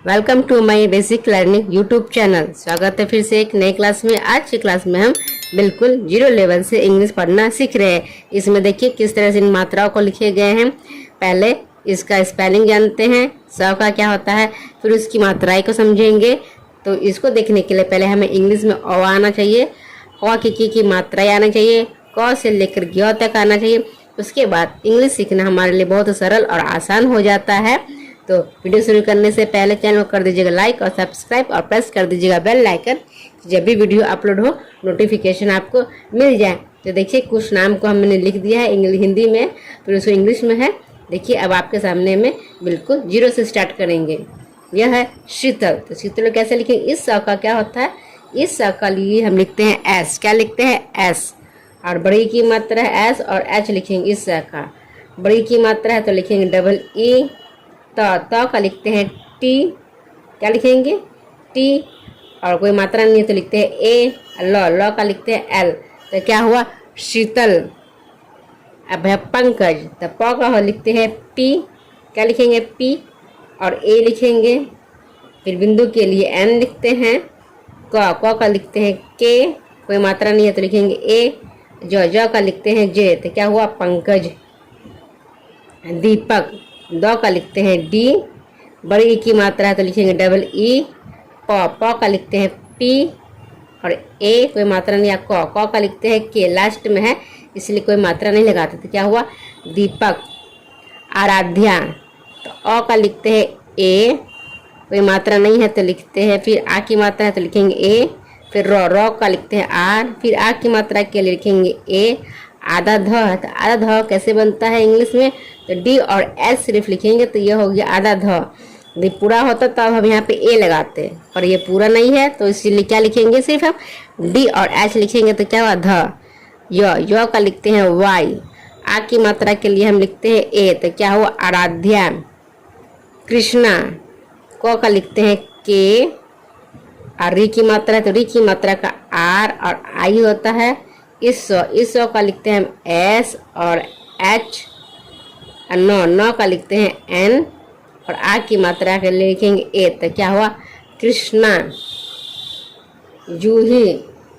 Welcome to my basic learning YouTube channel. स्वागत है फिर से एक नई क्लास में। आज की क्लास में हम बिल्कुल जीरो लेवल से इंग्लिश पढ़ना सीख रहे हैं। इसमें देखिए किस तरह से इन मात्राओं को लिखे गए हैं। पहले इसका स्पेलिंग जानते हैं, स का क्या होता है, फिर उसकी मात्राएं को समझेंगे। तो इसको देखने के लिए पहले हमें इंग्लिश में अ आना चाहिए, क की मात्राएं आना चाहिए, क से लेकर ग तक आना चाहिए। उसके बाद इंग्लिश सीखना हमारे लिए बहुत सरल और आसान हो जाता है। तो वीडियो शुरू करने से पहले चैनल को कर दीजिएगा लाइक और सब्सक्राइब और प्रेस कर दीजिएगा बेल आइकन, जब भी वीडियो अपलोड हो नोटिफिकेशन आपको मिल जाए। तो देखिए कुछ नाम को हमने लिख दिया है इंग्लिश हिंदी में, फिर उसको इंग्लिश में है। देखिए अब आपके सामने में बिल्कुल जीरो से स्टार्ट करेंगे। यह है शीतल। तो शीतल कैसे लिखेंगे? इस स का क्या होता है? इस स का लिए हम लिखते हैं एस। क्या लिखते हैं? एस। और बड़ी की मात्रा है एस और एच लिखेंगे। इस स का बड़ी की मात्रा है तो लिखेंगे डबल ई। तो का लिखते हैं टी। क्या लिखेंगे? टी। और कोई मात्रा नहीं है तो लिखते हैं ए। ल का लिखते हैं एल। तो क्या हुआ? शीतल। अब है पंकज। तो प का लिखते हैं पी। क्या लिखेंगे? पी। और ए लिखेंगे। फिर बिंदु के लिए एन लिखते हैं। क का लिखते हैं के। कोई मात्रा नहीं है तो लिखेंगे ए। ज का लिखते हैं जे। तो क्या हुआ? पंकज। दीपक। द का लिखते हैं डी। बड़ी ई की मात्रा है तो लिखेंगे डबल ई। प का लिखते हैं पी और ए। कोई मात्रा नहीं है। क का लिखते हैं के। लास्ट में है इसलिए कोई मात्रा नहीं लगाते। तो क्या हुआ? दीपक। आराध्या। तो अ का लिखते हैं ए। कोई मात्रा नहीं है तो लिखते हैं, फिर आ की मात्रा है तो लिखेंगे ए। फिर र का लिखते हैं आर। फिर आ की मात्रा के लिए लिखेंगे ए। आधा ध है तो आधा ध कैसे बनता है इंग्लिश में? तो डी और एस सिर्फ लिखेंगे तो यह हो गया आधा ध। यदि पूरा होता तो हम यहाँ पे ए लगाते, पर ये पूरा नहीं है तो इसीलिए क्या लिखेंगे? सिर्फ हम डी और एच लिखेंगे। तो क्या हुआ? ध। य का लिखते हैं वाई। आ की मात्रा के लिए हम लिखते हैं ए। तो क्या हुआ? आराध्या। कृष्णा। क का लिखते हैं के। और री की मात्रा है तो री की मात्रा का आर और आई होता है। इस का लिखते हैं हम एस और एच। और न का लिखते हैं एन और आ की मात्रा के लिए लिखेंगे ए। तो क्या हुआ? कृष्णा। जूही।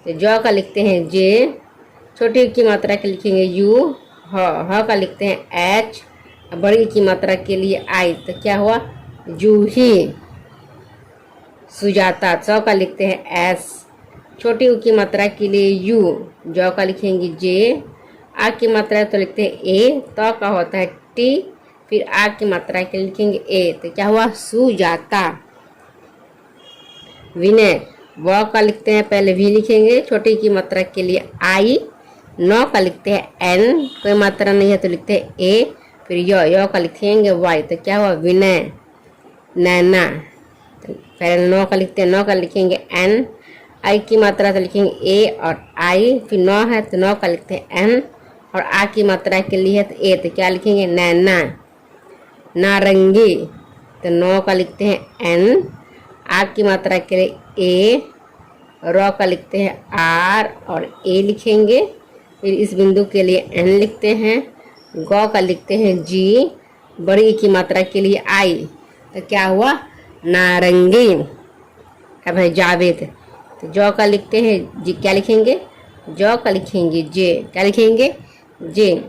तो ज का लिखते हैं जे। छोटी की मात्रा के लिखेंगे यू। ह का लिखते हैं एच। बड़ी की मात्रा के लिए आई। तो क्या हुआ? जूही। सुजाता। च का लिखते हैं एस। छोटी ऊ की मात्रा के लिए यू। ज का लिखेंगे जे। आ की मात्रा तो लिखते हैं ए। तो का होता है टी। फिर आ की मात्रा के लिखेंगे ए। तो क्या हुआ? सुजाता। विनय। व का लिखते हैं पहले वी लिखेंगे, छोटी की मात्रा के लिए आई। न का लिखते हैं एन। कोई मात्रा नहीं है तो लिखते हैं ए। फिर य का लिखेंगे वाई। तो क्या हुआ? विनय। नैना। तो पहले न का लिखते हैं, न का लिखेंगे एन। आई की मात्रा तो लिखेंगे ए और आई। फिर न है तो न का लिखते हैं एन और आ की मात्रा के लिए है तो ए। तो क्या लिखेंगे? नैना। नारंगी। तो न का लिखते हैं एन। आ की मात्रा के लिए ए। र का लिखते हैं आर और ए लिखेंगे। फिर इस बिंदु के लिए एन लिखते हैं। ग का लिखते हैं जी। बड़ी की मात्रा के लिए आई। तो क्या हुआ? नारंगी। अब है जावेद। तो ज का लिखते हैं जी। क्या लिखेंगे? ज का लिखेंगे जे। क्या लिखेंगे? जे।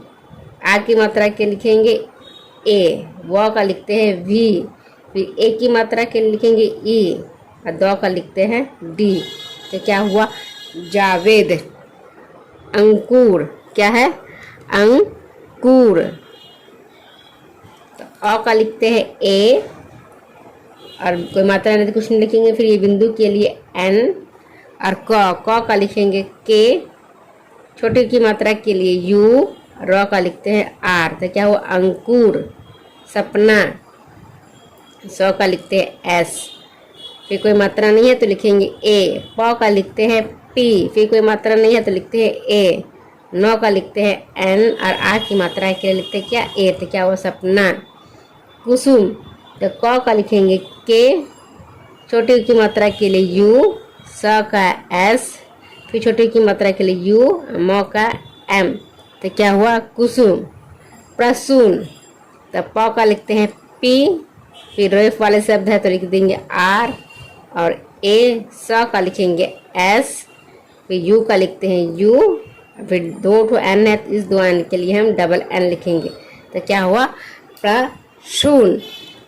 आ की मात्रा के लिखेंगे ए। व का लिखते हैं वी। फिर ए की मात्रा के लिखेंगे ई और द का लिखते हैं डी। तो क्या हुआ? जावेद। अंकुर। क्या है? अंकुर। तो अ का लिखते हैं ए और कोई मात्रा नहीं तो कुछ नहीं लिखेंगे। फिर ये बिंदु के लिए एन और क का लिखेंगे के। छोटी की मात्रा के लिए यू। र का लिखते हैं आर। तो क्या हुआ? अंकुर। सपना। स का लिखते हैं एस। फिर कोई मात्रा नहीं है तो लिखेंगे ए। प का लिखते हैं पी। फिर कोई मात्रा नहीं है तो लिखते हैं ए। न का लिखते हैं एन और आ की मात्रा के लिए लिखते हैं क्या? ए। तो क्या हुआ? सपना। कुसुम। तो क का लिखेंगे के। छोटी की मात्रा के लिए यू। स का एस। फिर छोटी की मात्रा के लिए यू। म का एम। तो क्या हुआ? कुसुम। प्रसून। तो प का लिखते हैं पी। फिर रेफ वाले शब्द है तो लिख देंगे आर, और ए स का लिखेंगे एस, फिर यू का लिखते हैं यू, फिर दो ठो एन है तो इस दो एन के लिए हम डबल एन लिखेंगे। तो क्या हुआ, प्रसून।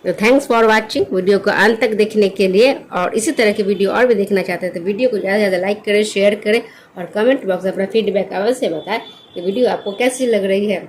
तो थैंक्स फॉर वाचिंग, वीडियो को अंत तक देखने के लिए। और इसी तरह की वीडियो और भी देखना चाहते हैं तो वीडियो को ज़्यादा से ज़्यादा लाइक करें, शेयर करें और कमेंट बॉक्स में अपना फीडबैक अवश्य बताएं कि वीडियो आपको कैसी लग रही है।